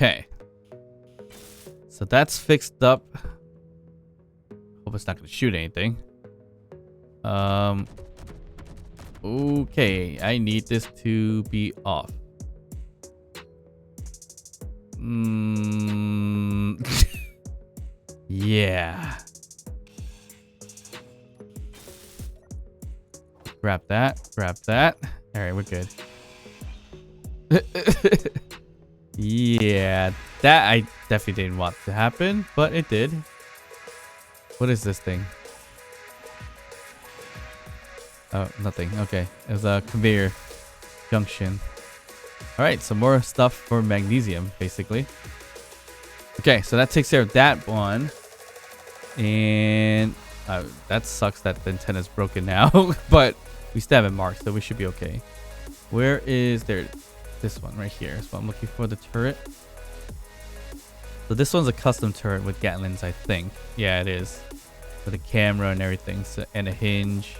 Okay. So that's fixed up. Hope it's not going to shoot anything. Okay. I need this to be off. Yeah. Grab that. Grab that. All right, we're good. Yeah, that I definitely didn't want to happen, but it did. What is this thing? Oh, nothing. Okay, it was a conveyor junction. All right, some more stuff for magnesium, basically. Okay, so that takes care of that one. And that sucks that the antenna's broken now, but we still have it marked, so we should be okay. Where is there? This one right here is what I'm looking for, the turret. So this one's a custom turret with Gatlins, I think. Yeah, it is. With a camera and everything, so, and a hinge.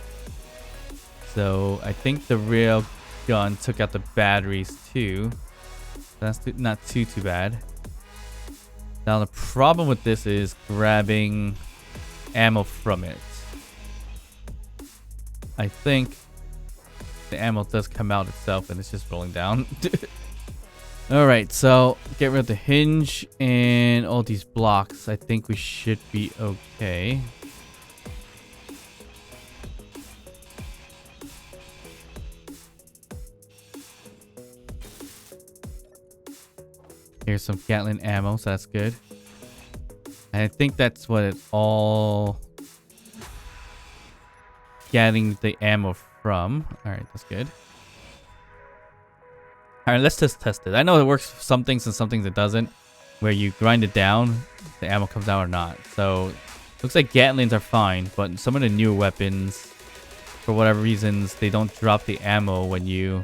So I think the rail gun took out the batteries too. That's not too bad. Now the problem with this is grabbing ammo from it. I think the ammo does come out itself and it's just rolling down. Alright, so get rid of the hinge and all these blocks. I think we should be okay. Here's some Gatlin ammo, so that's good. And I think that's what it's all getting the ammo from. Alright, that's good. Alright, let's just test it. I know it works for some things and some things it doesn't. Where you grind it down, the ammo comes out or not. So, looks like Gatlins are fine, but some of the newer weapons, for whatever reasons, they don't drop the ammo when you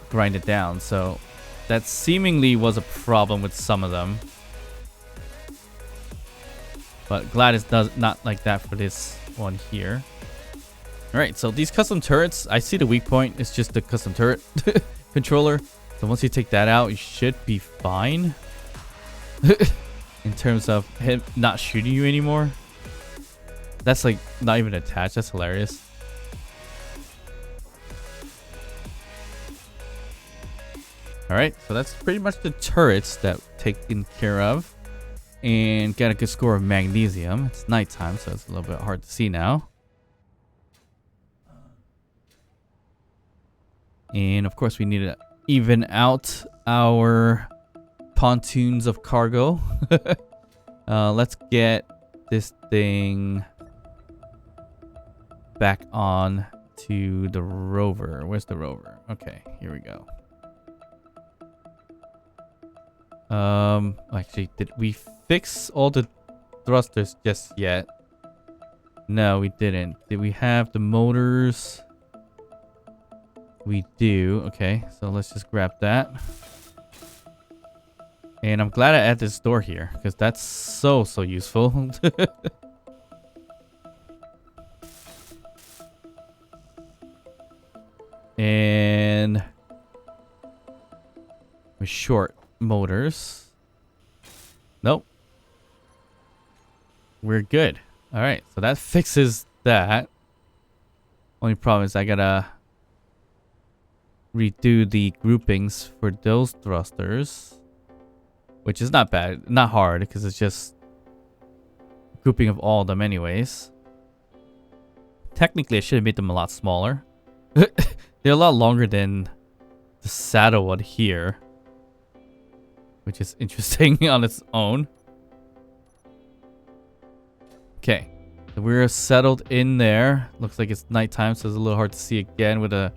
grind it down. So, that seemingly was a problem with some of them. But glad it's not like that for this one here. Alright, so these custom turrets, I see the weak point. It's just the custom turret controller. So once you take that out, you should be fine. In terms of him not shooting you anymore. That's like not even attached. That's hilarious. Alright, so that's pretty much the turrets that taken care of. And got a good score of magnesium. It's nighttime, so it's a little bit hard to see now. And of course we need to even out our pontoons of cargo. Let's get this thing back on to the rover. Where's the rover? Okay, here we go. Actually, did we fix all the thrusters just yet? No, we didn't. Did we have the motors? We do. Okay, so let's just grab that. And I'm glad I added this door here, because that's so useful. And we're short motors. Nope. We're good. All right, so that fixes that. Only problem is I gotta redo the groupings for those thrusters, which is not bad, not hard, because it's just grouping of all of them anyways. Technically I should have made them a lot smaller. They're a lot longer than the saddle one here, which is interesting on its own. Okay, so we're settled in there. Looks like it's nighttime, so it's a little hard to see again with a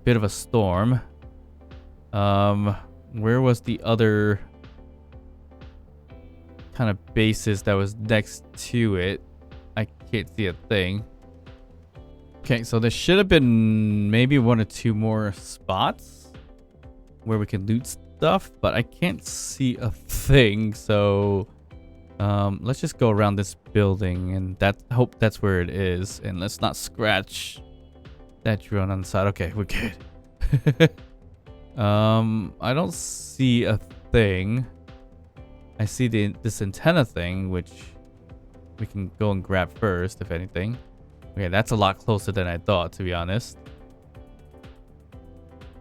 bit of a storm. Where was the other kind of bases that was next to it? I can't see a thing. Okay, so there should have been maybe one or two more spots where we can loot stuff, but I can't see a thing. So let's just go around this building, and hope that's where it is, and let's not scratch that drone on the side. Okay, we're good. I don't see a thing. I see this antenna thing, which we can go and grab first, if anything. Okay, that's a lot closer than I thought, to be honest.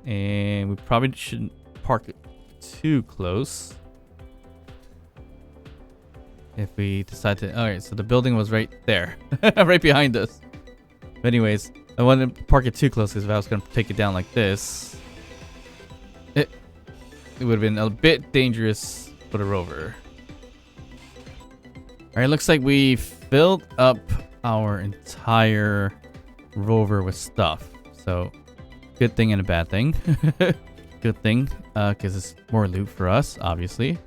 And we probably shouldn't park it too close. If we decide to... Alright, so the building was right there. Right behind us. But anyways, I wanted to park it too close because if I was going to take it down like this, it would have been a bit dangerous for the rover. Alright, looks like we filled up our entire rover with stuff. So, good thing and a bad thing. Good thing, because it's more loot for us, obviously.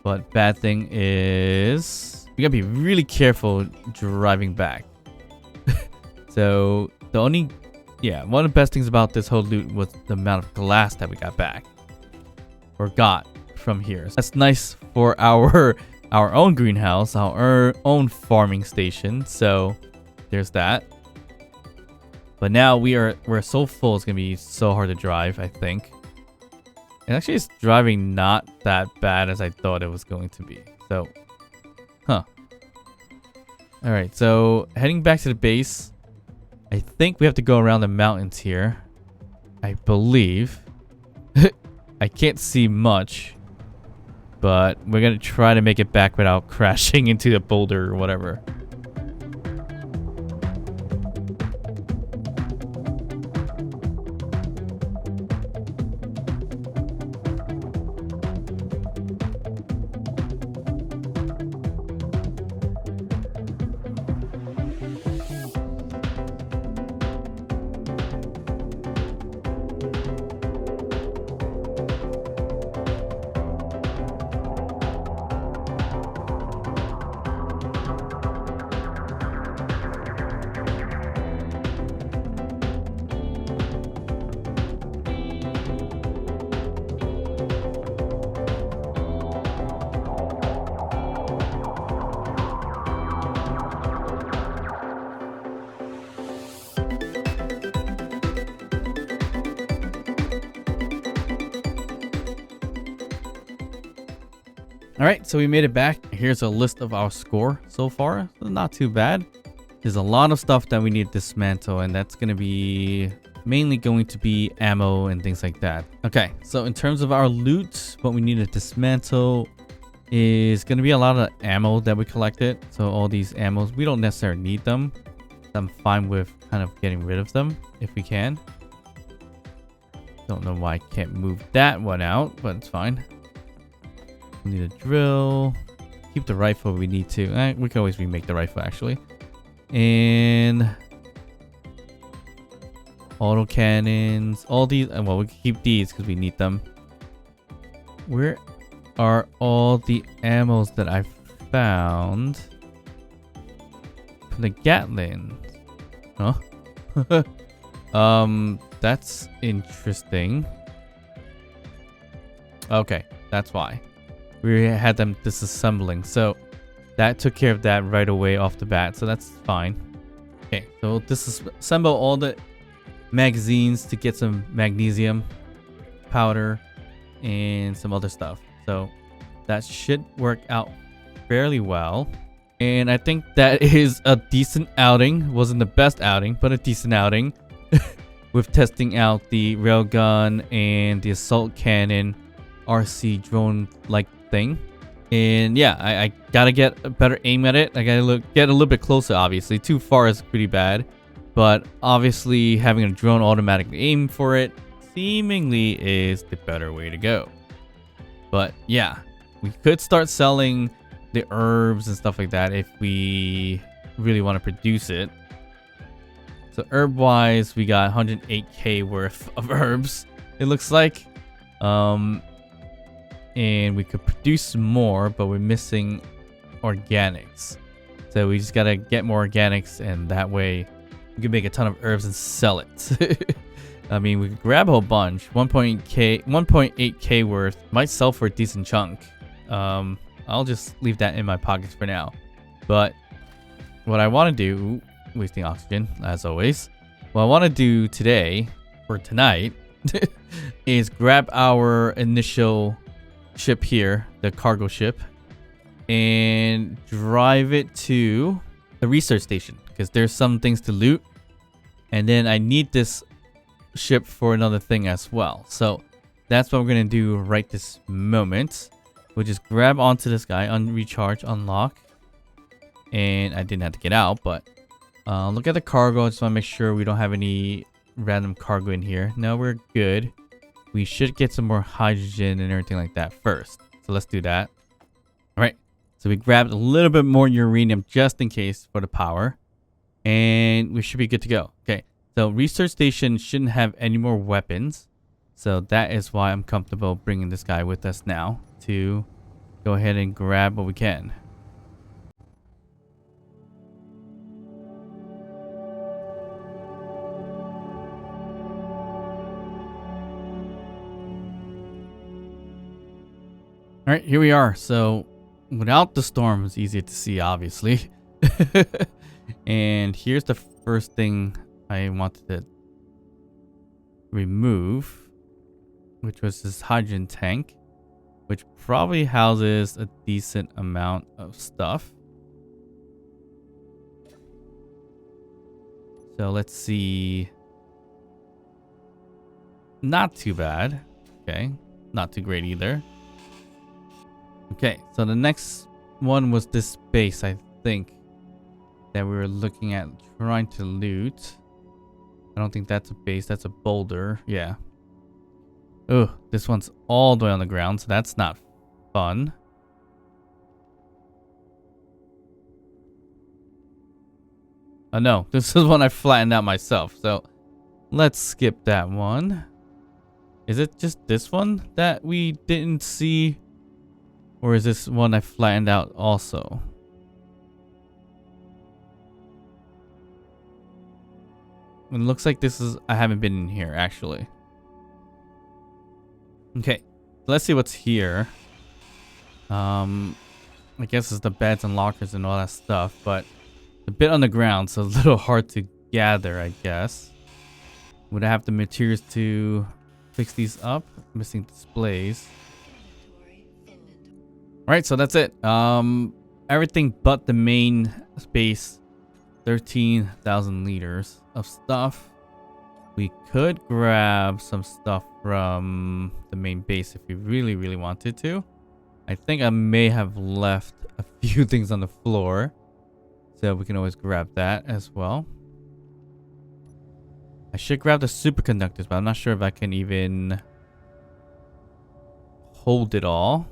But bad thing is we gotta be really careful driving back. So the only, one of the best things about this whole loot was the amount of glass that we got back or got from here. So that's nice for our own greenhouse, our own farming station. So there's that. But now we're so full, it's gonna be so hard to drive, I think. And actually, it's driving not that bad as I thought it was going to be. So, Alright, so heading back to the base. I think we have to go around the mountains here. I believe. I can't see much. But we're going to try to make it back without crashing into a boulder or whatever. Alright, so we made it back. Here's a list of our score so far. So not too bad. There's a lot of stuff that we need to dismantle, and that's going to be mainly going to be ammo and things like that. Okay, so in terms of our loot, what we need to dismantle is going to be a lot of ammo that we collected. So all these ammos, we don't necessarily need them. I'm fine with kind of getting rid of them if we can. Don't know why I can't move that one out, but it's fine. We need a drill. Keep the rifle if we need to. We can always remake the rifle actually. And auto cannons. All these. Well, we can keep these because we need them. Where are all the ammos that I found? For the Gatlin. Huh? That's interesting. Okay, that's why. We had them disassembling, so that took care of that right away off the bat, so that's fine. Okay, so we'll disassemble all the magazines to get some magnesium powder and some other stuff. So that should work out fairly well. And I think that is a decent outing. Wasn't the best outing, but a decent outing. With testing out the railgun and the assault cannon RC drone-like thing. And yeah, I gotta get a better aim at it. I gotta get a little bit closer, obviously. Too far is pretty bad. But obviously having a drone automatically aim for it seemingly is the better way to go. But yeah, we could start selling the herbs and stuff like that if we really want to produce it. So herb wise, we got 108k worth of herbs, it looks like. And we could produce more, but we're missing organics. So we just gotta get more organics, and that way we can make a ton of herbs and sell it. I mean, we could grab a whole bunch. 1.8k worth might sell for a decent chunk. I'll just leave that in my pockets for now. But what I want to do, wasting oxygen as always. What I want to do today or tonight is grab our initial ship here, the cargo ship, and drive it to the research station because there's some things to loot. And then I need this ship for another thing as well. So that's what we're going to do right this moment. We'll just grab onto this guy, recharge, unlock. And I didn't have to get out, but look at the cargo. I just want to make sure we don't have any random cargo in here. No, we're good. We should get some more hydrogen and everything like that first. So let's do that. All right. So we grabbed a little bit more uranium just in case for the power. And we should be good to go. Okay. So research station shouldn't have any more weapons. So that is why I'm comfortable bringing this guy with us now to go ahead and grab what we can. All right, here we are. So without the storm, it's easier to see, obviously. And here's the first thing I wanted to remove, which was this hydrogen tank, which probably houses a decent amount of stuff. So let's see. Not too bad. Okay, not too great either. Okay, so the next one was this base, I think, that we were looking at trying to loot. I don't think that's a base, that's a boulder. Yeah. Oh, this one's all the way on the ground, so that's not fun. Oh no, this is one I flattened out myself, so let's skip that one. Is it just this one that we didn't see? Or is this one I flattened out also? It looks like this is... I haven't been in here, actually. Okay. Let's see what's here. I guess it's the beds and lockers and all that stuff. But a bit on the ground, so a little hard to gather, I guess. Would I have the materials to fix these up? Missing displays. Alright, so that's it. Everything but the main space. 13,000 liters of stuff. We could grab some stuff from the main base if we really wanted to. I think I may have left a few things on the floor. So we can always grab that as well. I should grab the superconductors, but I'm not sure if I can even hold it all.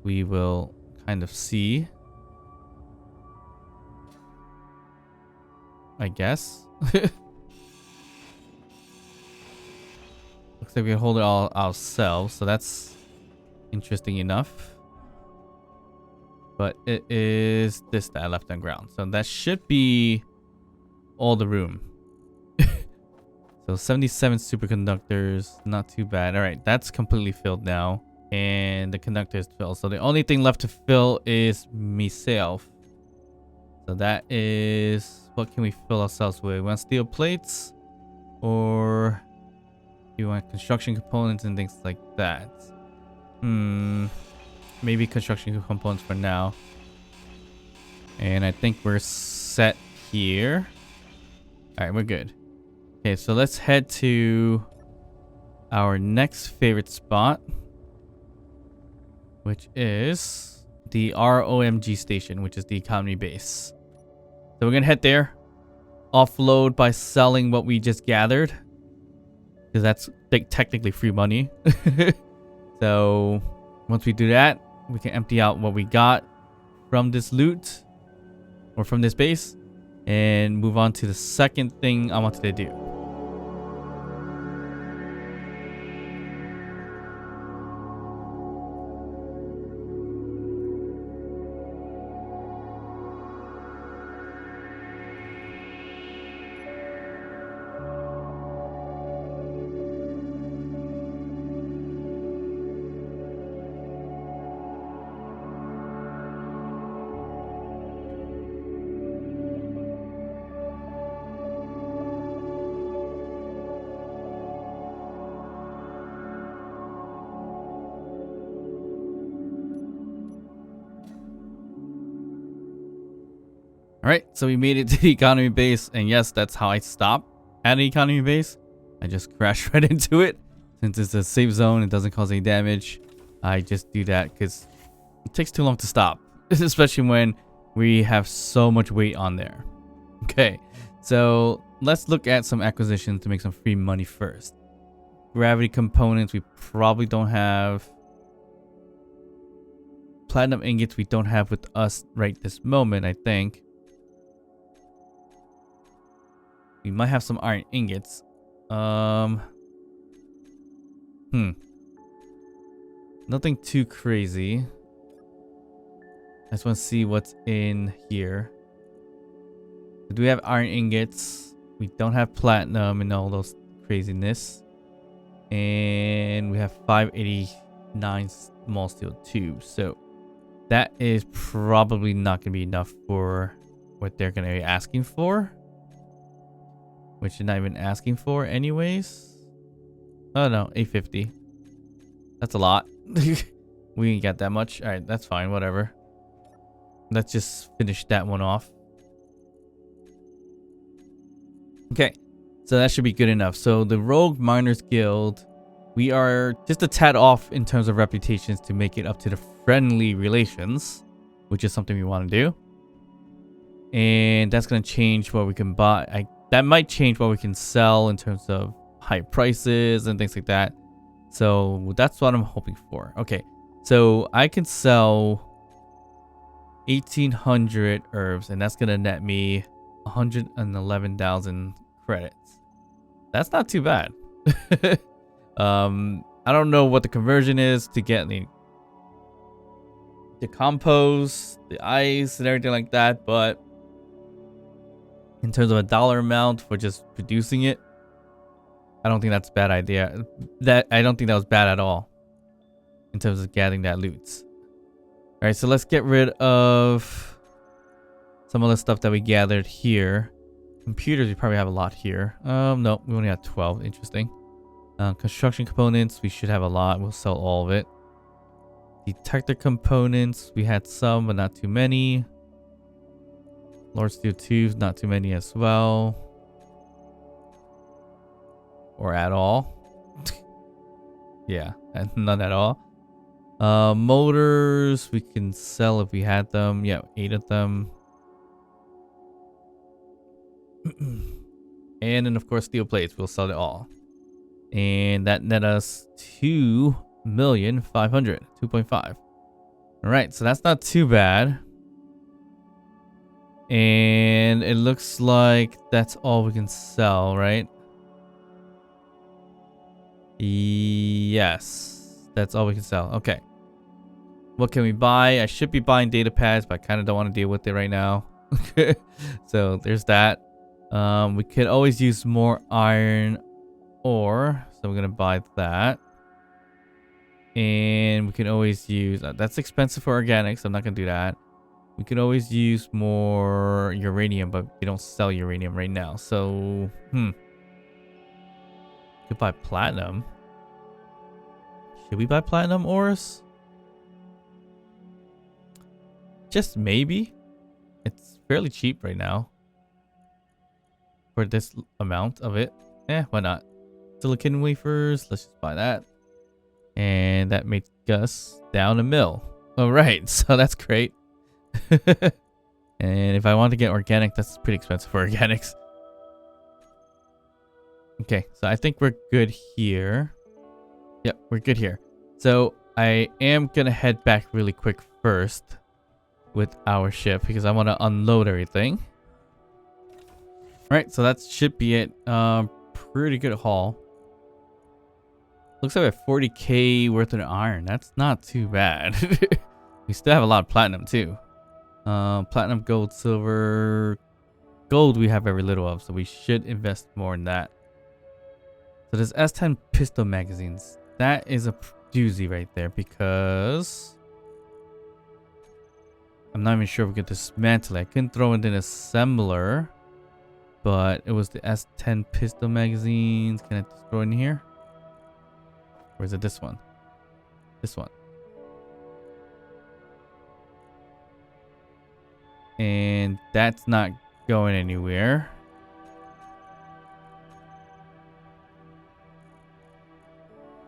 We will kind of see. I guess. Looks like we can hold it all ourselves, so that's interesting enough. But it is this that I left on ground, so that should be all the room. So 77 superconductors, not too bad. All right, that's completely filled now. And the conductor is filled. So the only thing left to fill is myself. So that is... What can we fill ourselves with? We want steel plates? Or... you want construction components and things like that? Maybe construction components for now. And I think we're set here. Alright, we're good. Okay, so let's head to our next favorite spot, which is the ROMG station, which is the economy base. So we're gonna head there, offload by selling what we just gathered, because that's technically free money. So once we do that, we can empty out what we got from this loot or from this base and move on to the second thing I wanted to do. All right, so we made it to the economy base, and yes, that's how I stop at the economy base. I just crash right into it. Since it's a safe zone, it doesn't cause any damage. I just do that because it takes too long to stop, especially when we have so much weight on there. Okay, so let's look at some acquisitions to make some free money first. Gravity components, we probably don't have. Platinum ingots, we don't have with us right this moment, I think. We might have some iron ingots. Nothing too crazy. I just want to see what's in here. Do we have iron ingots? We don't have platinum and all those craziness. And we have 589 small steel tubes. So that is probably not going to be enough for what they're going to be asking for. Which they're not even asking for anyways. Oh no, 850. That's a lot. We ain't got that much. Alright, that's fine, whatever. Let's just finish that one off. Okay, so that should be good enough. So the Rogue Miners Guild, we are just a tad off in terms of reputations to make it up to the friendly relations, which is something we want to do. And that's going to change what we can buy. That might change what we can sell in terms of high prices and things like that. So that's what I'm hoping for. Okay, so I can sell 1,800 herbs, and that's going to net me 111,000 credits. That's not too bad. I don't know what the conversion is to get the compost, the ice, and everything like that, but in terms of a dollar amount for just producing it, I don't think that's a bad idea. I don't think that was bad at all in terms of gathering that loot. All right, so let's get rid of some of the stuff that we gathered here. Computers, we probably have a lot here. No, we only have 12. Interesting. Construction components, we should have a lot. We'll sell all of it. Detector components, we had some, but not too many. Lord Steel tubes, not too many as well. Or at all. Yeah, none at all. Motors, we can sell if we had them. Yeah, 8 of them. And then, of course, steel plates. We'll sell it all. And that net us 2,500,000. 2.5. All right, so that's not too bad. And it looks like that's all we can sell, right? Yes, that's all we can sell. Okay. What can we buy? I should be buying data pads, but I kind of don't want to deal with it right now. So there's that. We could always use more iron ore, so we're gonna buy that. And we can always use that's expensive for organics, so I'm not gonna do that. We could always use more uranium, but we don't sell uranium right now. So could buy platinum. Should we buy platinum ores? Just maybe. It's fairly cheap right now for this amount of it. Why not? Silicon wafers, let's just buy that. And that makes us down a mil. All right, so that's great. And if I want to get organic, that's pretty expensive for organics. Okay, so I think we're good here. Yep, we're good here. So I am gonna head back really quick first with our ship because I want to unload everything. All right, so that should be it. Pretty good haul. Looks like we have 40k worth of iron. That's not too bad. We still have a lot of platinum too. Platinum, gold, silver. Gold we have very little of, so we should invest more in that. So there's S10 pistol magazines. That is a doozy right there because I'm not even sure if we can dismantle it. I couldn't throw it in an assembler, but it was the S10 pistol magazines. Can I throw it in here? Or is it this one? This one. And that's not going anywhere.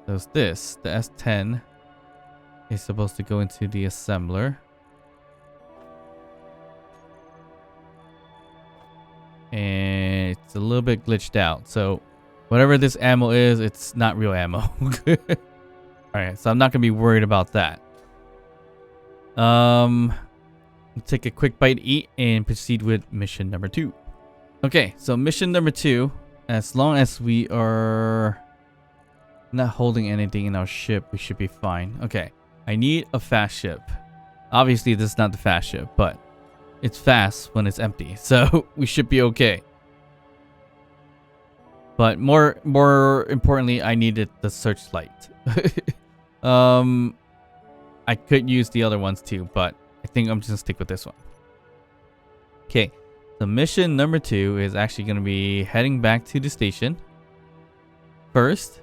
There's this. The S10 is supposed to go into the assembler. And it's a little bit glitched out. So whatever this ammo is, it's not real ammo. Alright, so I'm not going to be worried about that. Take a quick bite to eat and proceed with mission number 2. Okay, so mission number 2, as long as we are not holding anything in our ship, we should be fine. Okay, I need a fast ship. Obviously, this is not the fast ship, but it's fast when it's empty, so we should be okay. But more importantly, I needed the searchlight. I could use the other ones too, but I think I'm just gonna stick with this one. Okay, so mission number 2 is actually gonna be heading back to the station first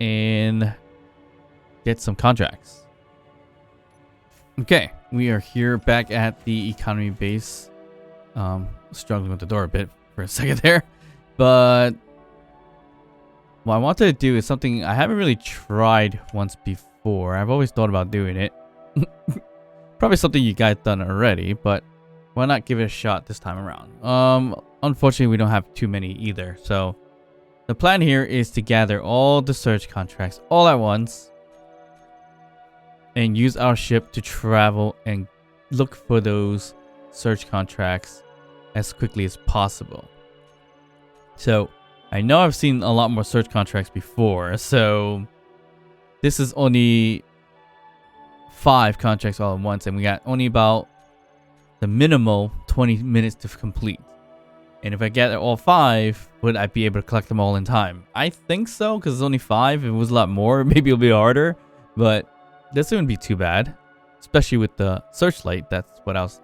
and get some contracts. Okay, we are here back at the economy base. Struggling with the door a bit for a second there, but what I wanted to do is something I haven't really tried once before. I've always thought about doing it. Probably something you guys done already, but why not give it a shot this time around? Unfortunately, we don't have too many either. So the plan here is to gather all the search contracts all at once and use our ship to travel and look for those search contracts as quickly as possible. So I know I've seen a lot more search contracts before, so this is only 5 contracts all at once, and we got only about the minimal 20 minutes to complete. And if I gather all 5, would I be able to collect them all in time? I think so, because it's only 5. If it was a lot more, maybe it'll be harder, but this wouldn't be too bad, especially with the searchlight. That's what I was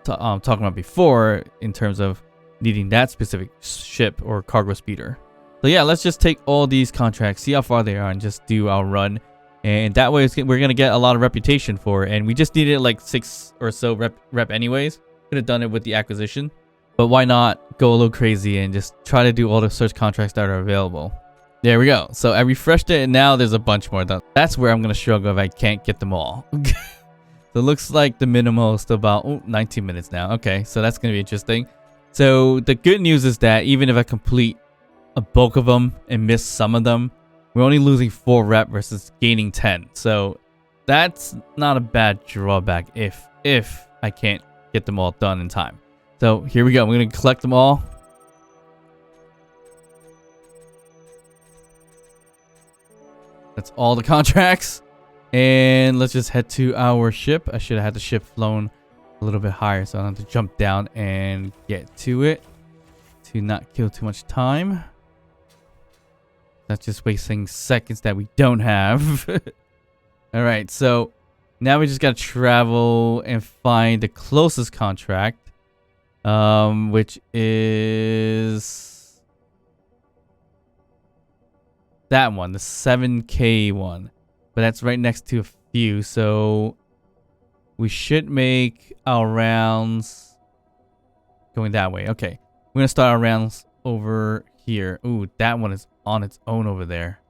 talking about before in terms of needing that specific ship or cargo speeder. So yeah, let's just take all these contracts, see how far they are, and just do our run. And that way we're going to get a lot of reputation for it. And we just needed like 6 or so rep anyways. Could have done it with the acquisition. But why not go a little crazy and just try to do all the search contracts that are available. There we go. So I refreshed it and now there's a bunch more. That's where I'm going to struggle if I can't get them all. So it looks like the minimal is still about 19 minutes now. Okay, so that's going to be interesting. So the good news is that even if I complete a bulk of them and miss some of them, we're only losing 4 rep versus gaining 10. So that's not a bad drawback if I can't get them all done in time. So here we go. We're going to collect them all. That's all the contracts. And let's just head to our ship. I should have had the ship flown a little bit higher, so I don't have to jump down and get to it to not kill too much time. That's just wasting seconds that we don't have. All right, so now we just got to travel and find the closest contract, which is that one, the 7K one. But that's right next to a few, so we should make our rounds going that way. Okay, we're going to start our rounds over here. Ooh, that one is on its own over there.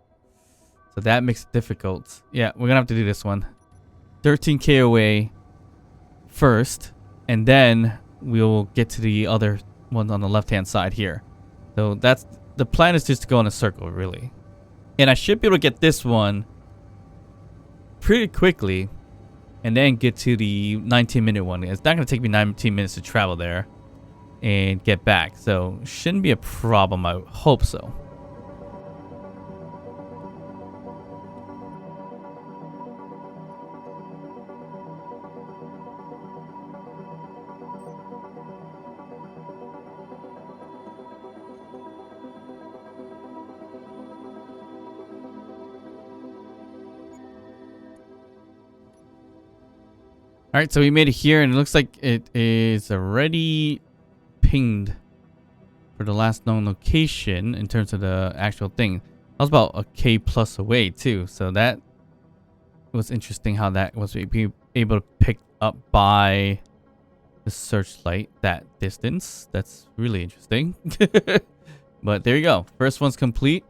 So that makes it difficult. Yeah, we're going to have to do this one. 13K away first, and then we'll get to the other one on the left-hand side here. So that's the plan, is just to go in a circle, really. And I should be able to get this one pretty quickly and then get to the 19-minute one. It's not going to take me 19 minutes to travel there and get back, so shouldn't be a problem. I hope so. All right, so we made it here, and it looks like it is already pinged for the last known location in terms of the actual thing. That was about a K plus away too, so that was interesting how that was able to pick up by the searchlight that distance. That's really interesting. But there you go. First one's complete.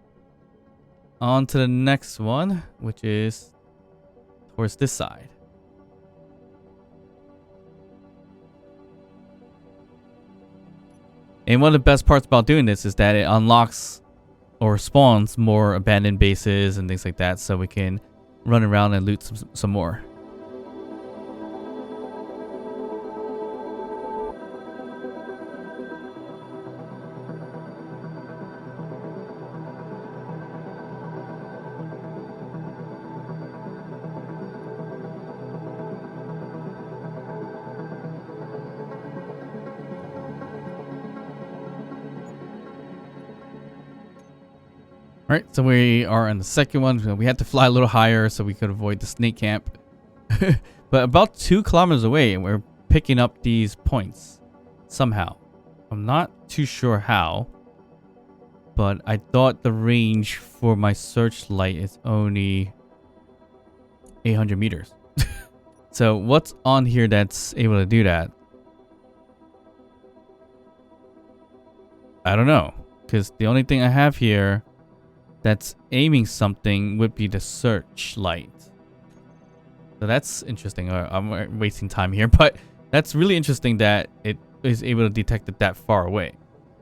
On to the next one, which is towards this side. And one of the best parts about doing this is that it unlocks or spawns more abandoned bases and things like that, so we can run around and loot some more. Alright, so we are on the second one. We had to fly a little higher so we could avoid the snake camp. But about 2 kilometers away, we're picking up these points somehow. I'm not too sure how, but I thought the range for my searchlight is only 800 meters. So what's on here that's able to do that? I don't know, because the only thing I have here that's aiming something would be the searchlight. So that's interesting. I'm wasting time here, but that's really interesting that it is able to detect it that far away.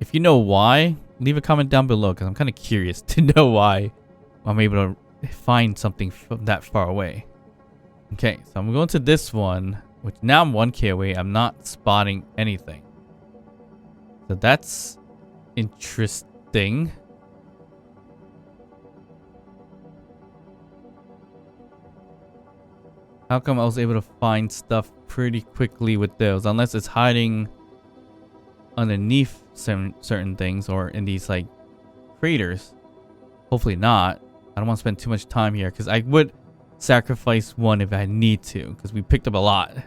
If you know why, leave a comment down below, because I'm kind of curious to know why I'm able to find something from that far away. Okay, so I'm going to this one, which now I'm 1K away. I'm not spotting anything. So that's interesting. How come I was able to find stuff pretty quickly with those? Unless it's hiding underneath certain things or in these like craters. Hopefully not. I don't want to spend too much time here because I would sacrifice one if I need to, because we picked up a lot.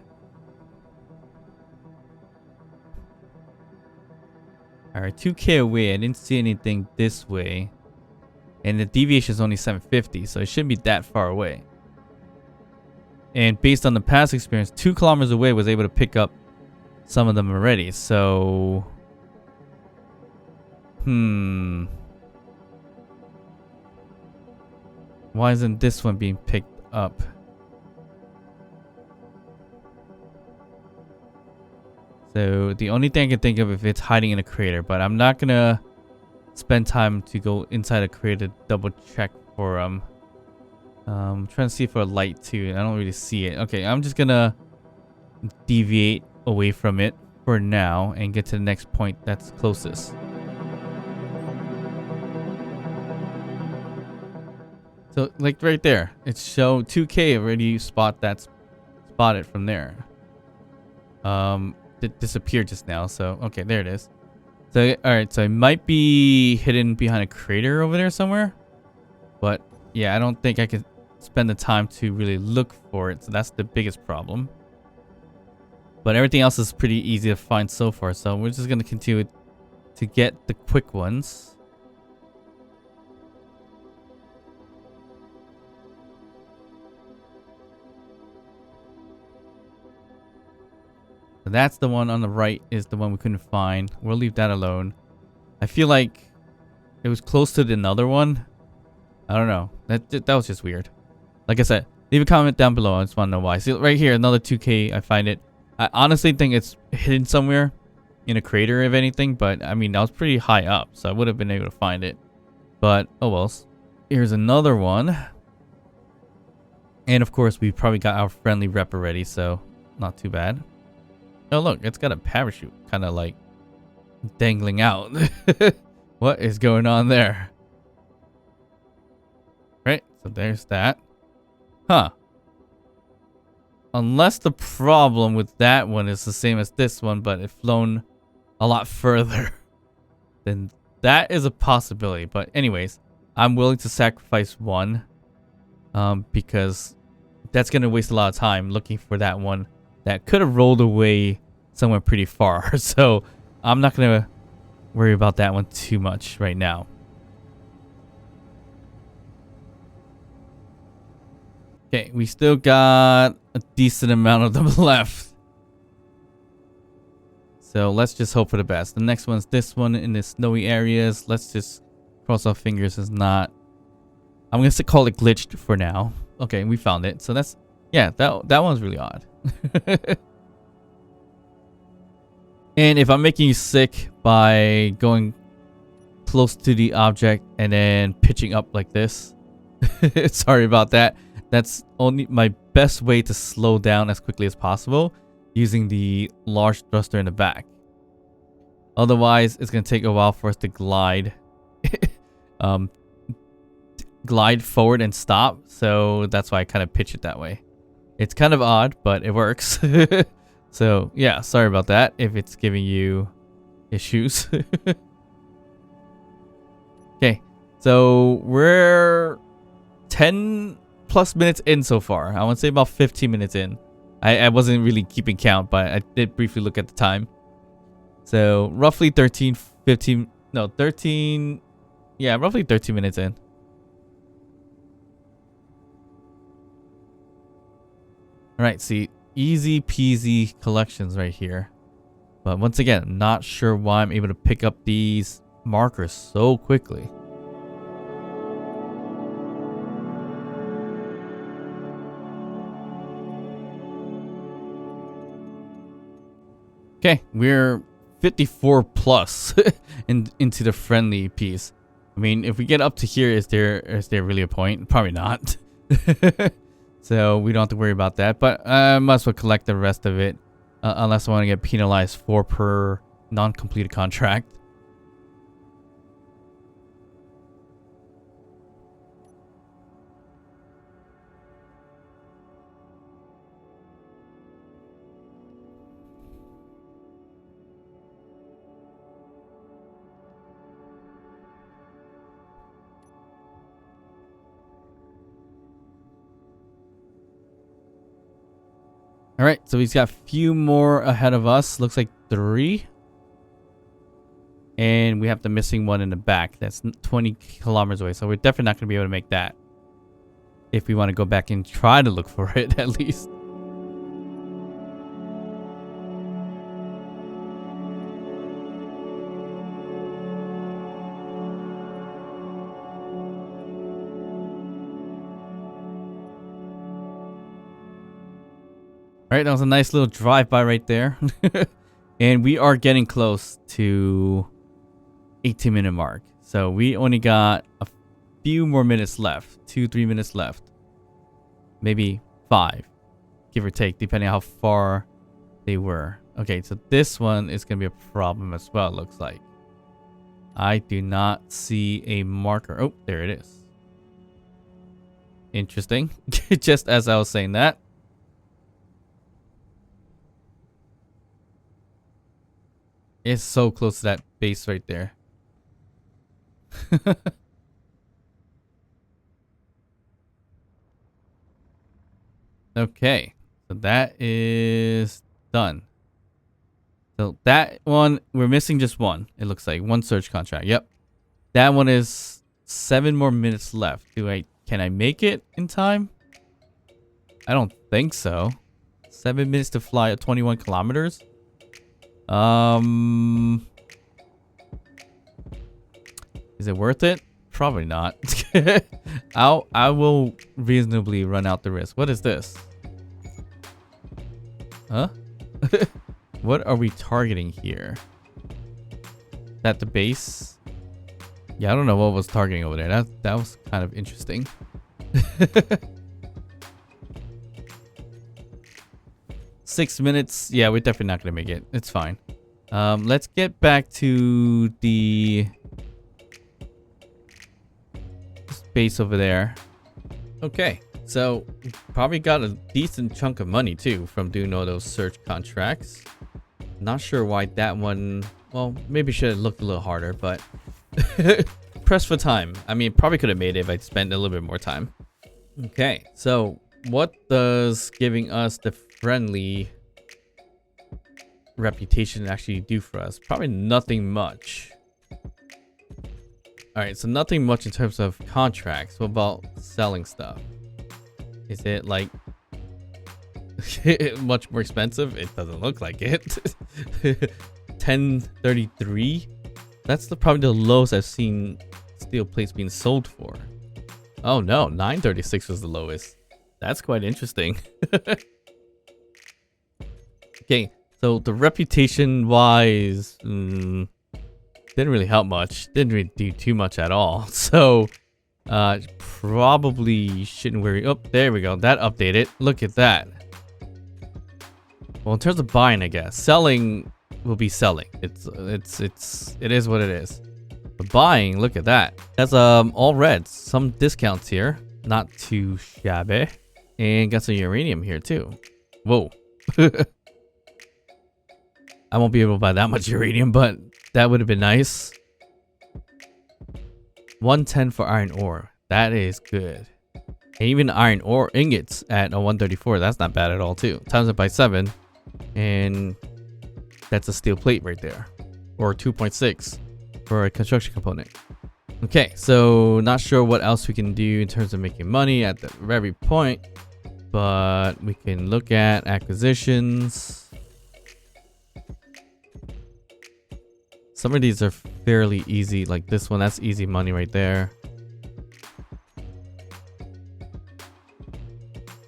Alright, 2K away. I didn't see anything this way. And the deviation is only 750, so it shouldn't be that far away. And based on the past experience, 2 kilometers away was able to pick up some of them already. So, why isn't this one being picked up? So the only thing I can think of if it's hiding in a crater, but I'm not gonna spend time to go inside a crater to double check for I'm trying to see for a light too. I don't really see it. Okay, I'm just gonna deviate away from it for now and get to the next point that's closest. So like right there, it's show 2K already spotted from there. It disappeared just now, so okay, there it is. So alright, so it might be hidden behind a crater over there somewhere. But yeah, I don't think I could spend the time to really look for it, so that's the biggest problem. But everything else is pretty easy to find so far, so we're just gonna continue to get the quick ones. So that's the one on the right is the one we couldn't find. We'll leave that alone. I feel like it was close to another one. I don't know. That was just weird. Like I said, leave a comment down below. I just want to know why. See right here, another 2K. I find it. I honestly think it's hidden somewhere in a crater, if anything. But I mean, I was pretty high up, so I would have been able to find it. But oh well. Here's another one. And of course, we probably got our friendly rep already, so not too bad. Oh look, it's got a parachute, kind of like dangling out. What is going on there? Right, so there's that. Huh. Unless the problem with that one is the same as this one, but it's flown a lot further, then that is a possibility. But anyways, I'm willing to sacrifice one because that's going to waste a lot of time looking for that one that could have rolled away somewhere pretty far. So I'm not going to worry about that one too much right now. Okay, we still got a decent amount of them left. So let's just hope for the best. The next one's this one in the snowy areas. Let's just cross our fingers it's not. I'm going to call it glitched for now. Okay, we found it. So that's, yeah, that one's really odd. And if I'm making you sick by going close to the object and then pitching up like this, sorry about that. That's only my best way to slow down as quickly as possible using the large thruster in the back. Otherwise, it's going to take a while for us to glide glide forward and stop. So that's why I kind of pitch it that way. It's kind of odd, but it works. So yeah, sorry about that if it's giving you issues. Okay, so we're 10 plus minutes in so far. I want to say about 15 minutes in. I wasn't really keeping count, but I did briefly look at the time. So roughly 13, 15, no, 13, yeah, roughly 13 minutes in. All right, see, easy peasy collections right here. But once again, not sure why I'm able to pick up these markers so quickly. Okay, we're 54 plus into the friendly piece. I mean, if we get up to here, is there really a point? Probably not. So we don't have to worry about that. But I might as well collect the rest of it, unless I want to get penalized for per non-completed contract. All right, so he's got a few more ahead of us. Looks like 3. And we have the missing one in the back. That's 20 kilometers away. So we're definitely not going to be able to make that. If we want to go back and try to look for it, at least. All right, that was a nice little drive-by right there. And we are getting close to 18-minute mark. So we only got a few more minutes left. 2-3 minutes left. Maybe 5, give or take, depending on how far they were. Okay, so this one is going to be a problem as well, it looks like. I do not see a marker. Oh, there it is. Interesting. Just as I was saying that. It's so close to that base right there. Okay, so that is done. So that one, we're missing just one. It looks like one search contract. Yep, that one is 7 more minutes left. Can I make it in time? I don't think so. 7 minutes to fly at 21 kilometers. Is it worth it? Probably not. I will reasonably run out the risk. What is this? Huh? What are we targeting here? At the base? Yeah, I don't know what was targeting over there. That was kind of interesting. 6 minutes. Yeah, we're definitely not gonna make it. It's fine. Let's get back to the base over there. Okay, so we probably got a decent chunk of money too from doing all those search contracts. Not sure why that one. Well, maybe should have looked a little harder, but press for time. I mean, probably could have made it if I'd spent a little bit more time. Okay, so what does giving us the friendly reputation actually do for us? Probably nothing much. All right, so nothing much in terms of contracts. What about selling stuff? Is it like much more expensive? It doesn't look like it. 1033. That's probably the lowest I've seen steel plates being sold for. Oh no, 936 was the lowest. That's quite interesting. Okay, so the reputation wise, didn't really help much. Didn't really do too much at all. So probably shouldn't worry. Oh, there we go. That updated. Look at that. Well, in terms of buying, I guess selling will be selling. It is what it is. But buying, look at that. That's all reds. Some discounts here, not too shabby, and got some uranium here too. Whoa. I won't be able to buy that much uranium, but that would have been nice. 110 for iron ore. That is good. And even iron ore ingots at a 134. That's not bad at all too. Times it by 7. And that's a steel plate right there. Or 2.6 for a construction component. Okay, so not sure what else we can do in terms of making money at the very point. But we can look at acquisitions. Some of these are fairly easy, like this one, that's easy money right there.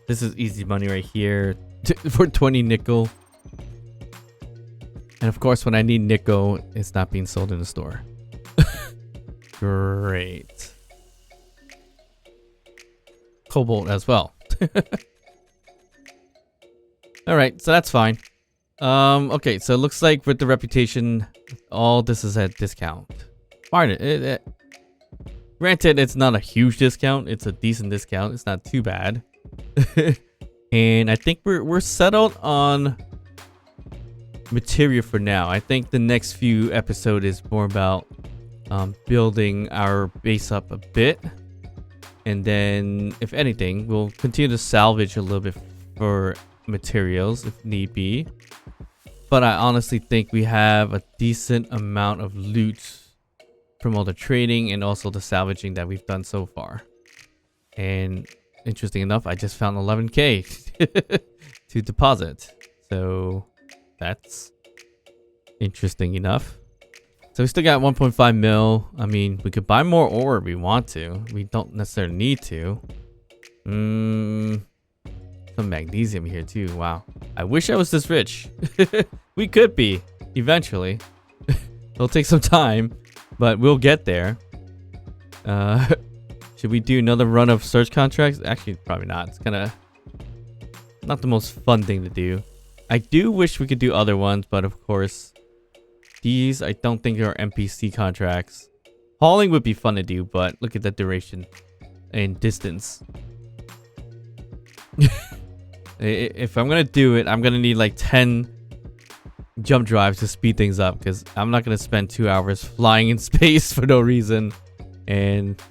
This is easy money right here for 20 nickel. And of course, when I need nickel, it's not being sold in the store. Great. Cobalt as well. All right, so that's fine. Okay, so it looks like with the reputation, all this is at discount. Fine. Granted, it's not a huge discount. It's a decent discount. It's not too bad. And I think we're settled on material for now. I think the next few episodes is more about building our base up a bit. And then, if anything, we'll continue to salvage a little bit for materials if need be. But I honestly think we have a decent amount of loot from all the trading and also the salvaging that we've done so far. And interesting enough, I just found 11k to deposit. So that's interesting enough. So we still got 1.5 mil. I mean, we could buy more ore if we want to. We don't necessarily need to. Some magnesium here too. Wow. I wish I was this rich. We could be eventually. It'll take some time, but we'll get there. Should we do another run of search contracts? Actually, probably not. It's kind of not the most fun thing to do. I do wish we could do other ones, but of course, these I don't think are NPC contracts. Hauling would be fun to do, but look at the duration and distance. If I'm gonna do it, I'm gonna need like 10 jump drives to speed things up, because I'm not gonna spend 2 hours flying in space for no reason and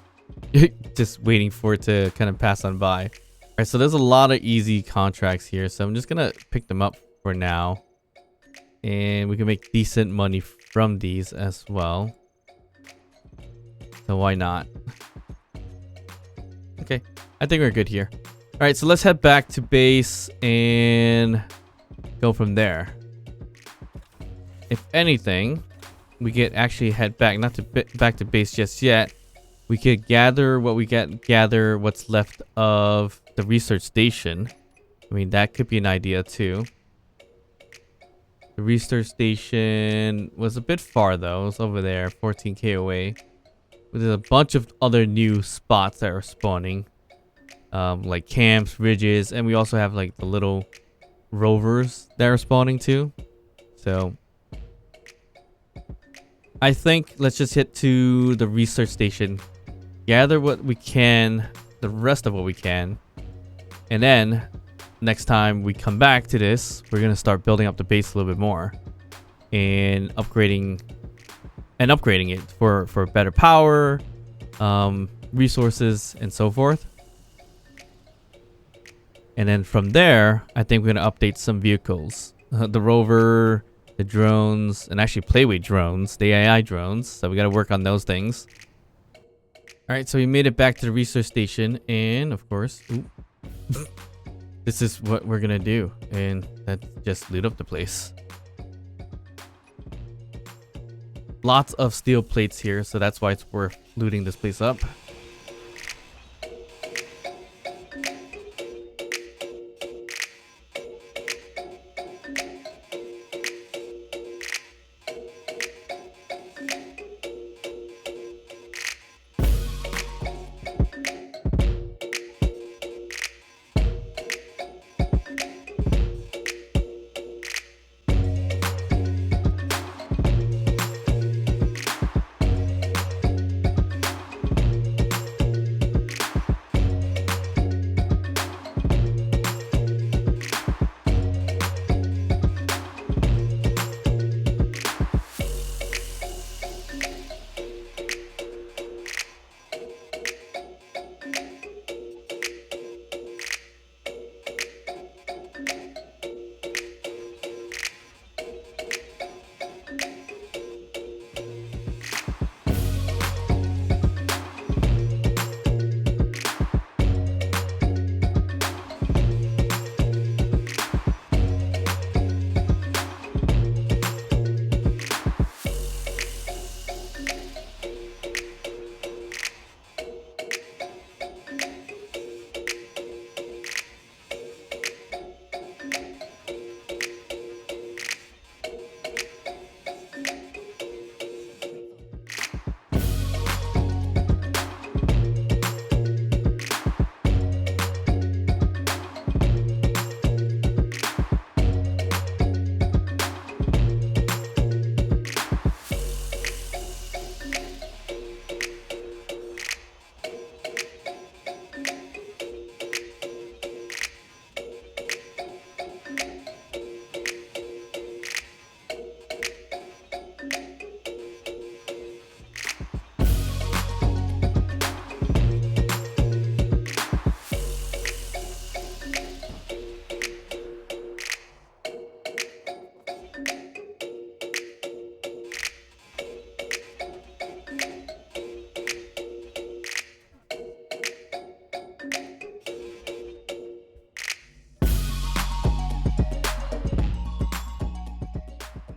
just waiting for it to kind of pass on by. All right, so there's a lot of easy contracts here, so I'm just gonna pick them up for now, and we can make decent money from these as well. So why not? Okay, I think we're good here. All right, so let's head back to base and go from there. If anything, we could actually head back, not to back to base just yet. We could gather what we gather what's left of the research station. I mean, that could be an idea too. The research station was a bit far though. It was over there, 14k away. But there's a bunch of other new spots that are spawning. Like camps, ridges, and we also have like the little rovers that are spawning too. So I think let's just hit to the research station, gather what we can, the rest of what we can, and then next time we come back to this, we're gonna start building up the base a little bit more and upgrading it for better power, resources, and so forth. And then from there, I think we're going to update some vehicles. The rover, the drones, and actually playweight drones, the AI drones. So we got to work on those things. Alright, so we made it back to the research station. And of course, this is what we're going to do. And that's just loot up the place. Lots of steel plates here, so that's why it's worth looting this place up.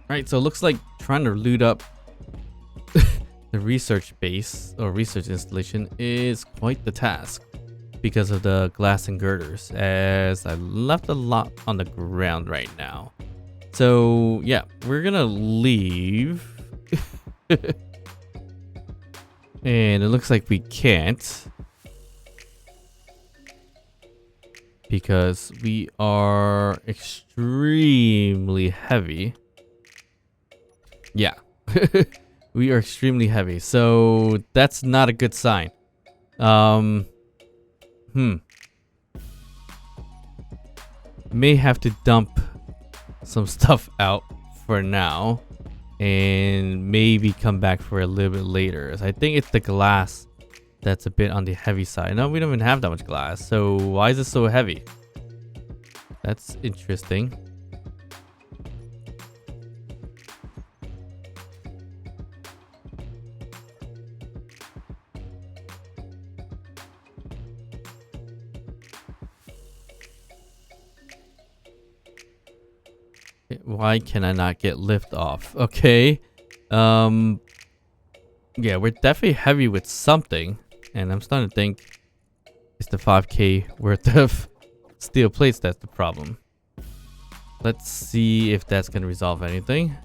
Alright, so it looks like trying to loot up the research base or research installation is quite the task because of the glass and girders, as I left a lot on the ground right now. So yeah, we're gonna leave. And it looks like we can't because we are extremely heavy. Yeah, we are extremely heavy, so that's not a good sign. May have to dump some stuff out for now and maybe come back for a little bit later. I think it's the glass that's a bit on the heavy side. No, we don't even have that much glass, so why is it so heavy? That's interesting. Why can I not get lift off? Okay. Yeah, we're definitely heavy with something. And I'm starting to think it's the 5k worth of steel plates that's the problem. Let's see if that's going to resolve anything.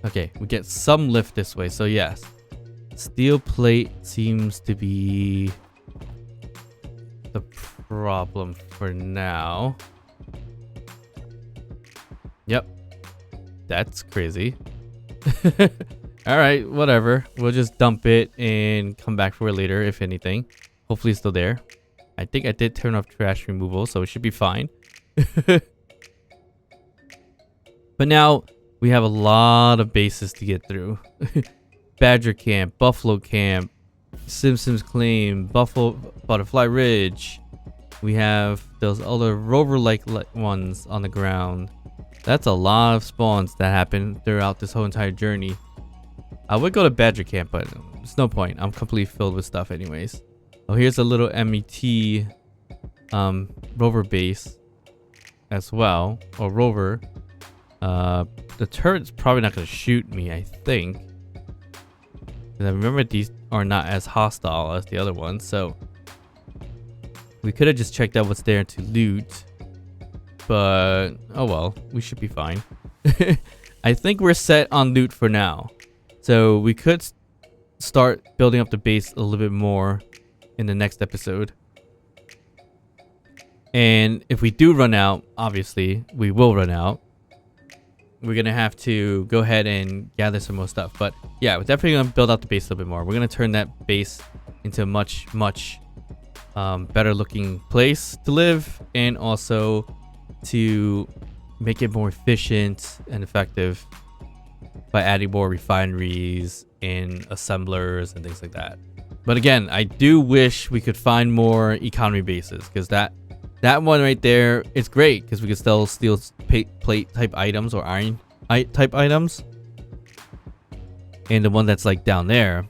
Okay, we get some lift this way, so yes. Steel plate seems to be the problem for now. Yep. That's crazy. Alright, whatever. We'll just dump it and come back for it later, if anything. Hopefully it's still there. I think I did turn off trash removal, so it should be fine. But now, we have a lot of bases to get through. Badger Camp, Buffalo Camp, Simpsons Claim, Butterfly Ridge. We have those other rover-like ones on the ground. That's a lot of spawns that happen throughout this whole entire journey. I would go to Badger Camp, but there's no point. I'm completely filled with stuff anyways. Oh, here's a little MET rover base as well, or rover. The turret's probably not going to shoot me, I think. And I remember these are not as hostile as the other ones, so we could have just checked out what's there to loot. But, oh well, we should be fine. I think we're set on loot for now. So we could start building up the base a little bit more in the next episode. And if we do run out, obviously, we will run out. We're going to have to go ahead and gather some more stuff. But yeah, we're definitely going to build out the base a little bit more. We're going to turn that base into a much better looking place to live, and also to make it more efficient and effective by adding more refineries and assemblers and things like that. But again, I do wish we could find more economy bases, because that one right there is great, because we can still steal plate type items or iron type items. And the one that's like down there,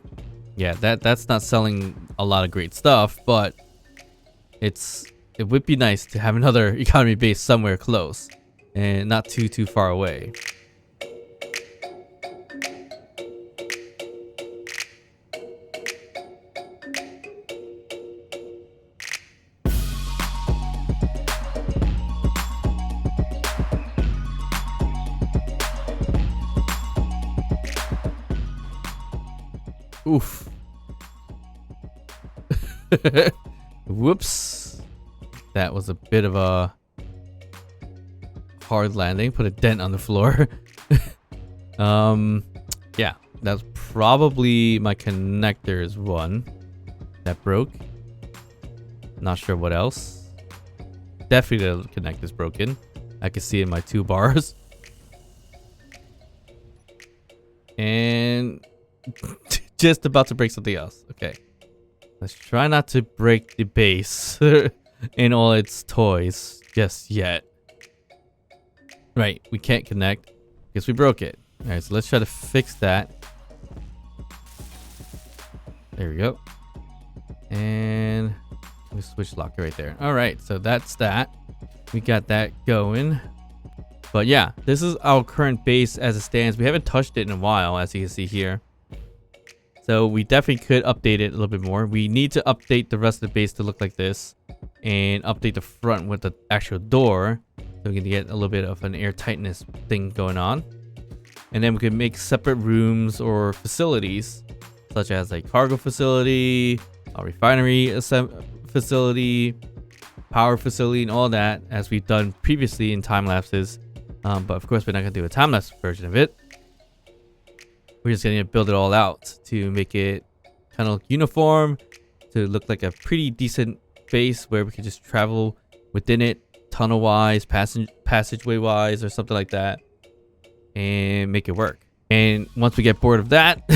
yeah, that's not selling a lot of great stuff, but it would be nice to have another economy base somewhere close and not too far away. Oof. Whoops. That was a bit of a hard landing. Put a dent on the floor. Yeah, that's probably my connectors one that broke. Not sure what else. Definitely the connector's broken. I can see it in my 2 bars. And just about to break something else. Okay. Let's try not to break the base and all its toys just yet. Right, we can't connect because we broke it. Alright, so let's try to fix that. There we go. And we switch locker right there. Alright, so that's that. We got that going. But yeah, this is our current base as it stands. We haven't touched it in a while, as you can see here. So we definitely could update it a little bit more. We need to update the rest of the base to look like this, and update the front with the actual door, so we can get a little bit of an air tightness thing going on. And then we can make separate rooms or facilities, such as a cargo facility, a refinery facility, power facility, and all that, as we've done previously in time lapses. But of course, we're not going to do a time lapse version of it. We're just going to build it all out to make it kind of uniform, to look like a pretty decent base where we can just travel within it, tunnel wise, passageway wise, or something like that, and make it work. And once we get bored of that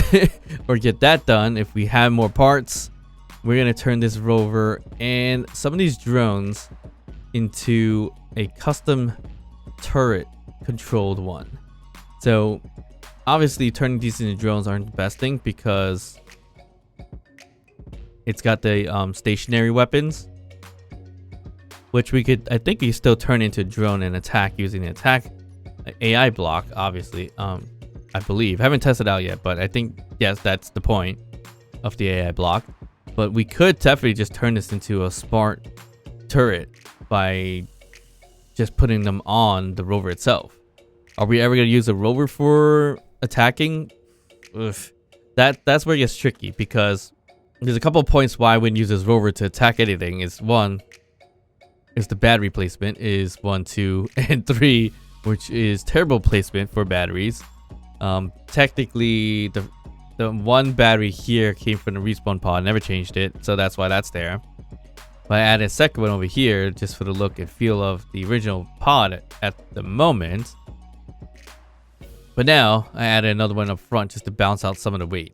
or get that done, if we have more parts, we're going to turn this rover and some of these drones into a custom turret controlled one. So obviously turning these into drones aren't the best thing, because it's got the stationary weapons, which we could, I think, you still turn into drone and attack using the attack AI block, obviously. I believe, haven't tested out yet, but I think, yes, that's the point of the AI block. But we could definitely just turn this into a smart turret by just putting them on the rover itself. Are we ever going to use a rover for attacking? Oof. That's where it gets tricky, because there's a couple of points why I wouldn't use this rover to attack anything. Is one, is the battery placement is 1, 2, and 3, which is terrible placement for batteries. Technically, the one battery here came from the respawn pod, never changed it, so that's why that's there. But I added a second one over here just for the look and feel of the original pod at the moment. But now I added another one up front just to bounce out some of the weight.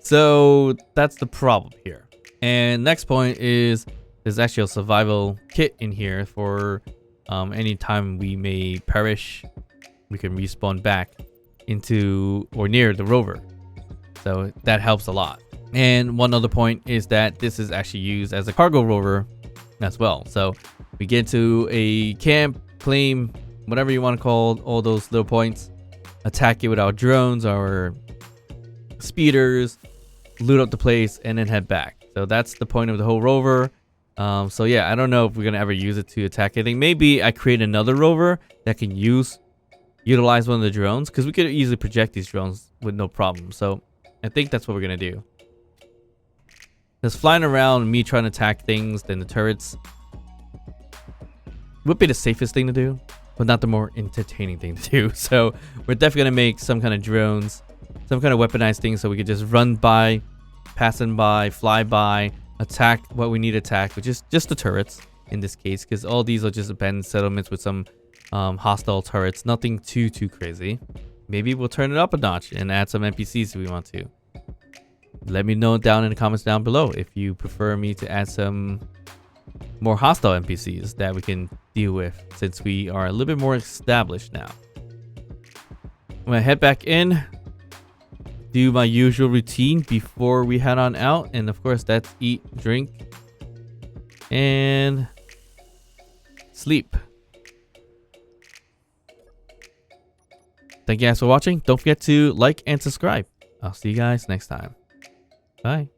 So that's the problem here. And next point is there's actually a survival kit in here for any time we may perish. We can respawn back into or near the rover. So that helps a lot. And one other point is that this is actually used as a cargo rover as well. So we get to a camp, claim, whatever you want to call all those little points, attack it with our drones, our speeders, loot up the place, and then head back. So that's the point of the whole rover. So yeah, I don't know if we're gonna ever use it to attack anything. Maybe I create another rover that can utilize one of the drones, because we could easily project these drones with no problem. So I think that's what we're gonna do. Because flying around, me trying to attack things, then the turrets would be the safest thing to do, but not the more entertaining thing to do. So we're definitely gonna make some kind of drones, some kind of weaponized thing, so we could just run by, passing by, fly by, attack what we need to attack, which is just the turrets in this case, because all these are just abandoned settlements with some hostile turrets. Nothing too crazy. Maybe we'll turn it up a notch and add some NPCs if we want to. Let me know down in the comments down below if you prefer me to add some more hostile NPCs that we can deal with, since we are a little bit more established now. I'm gonna head back in, do my usual routine before we head on out, and of course that's eat, drink, and sleep. Thank you guys for watching. Don't forget to like and subscribe. I'll see you guys next time. Bye.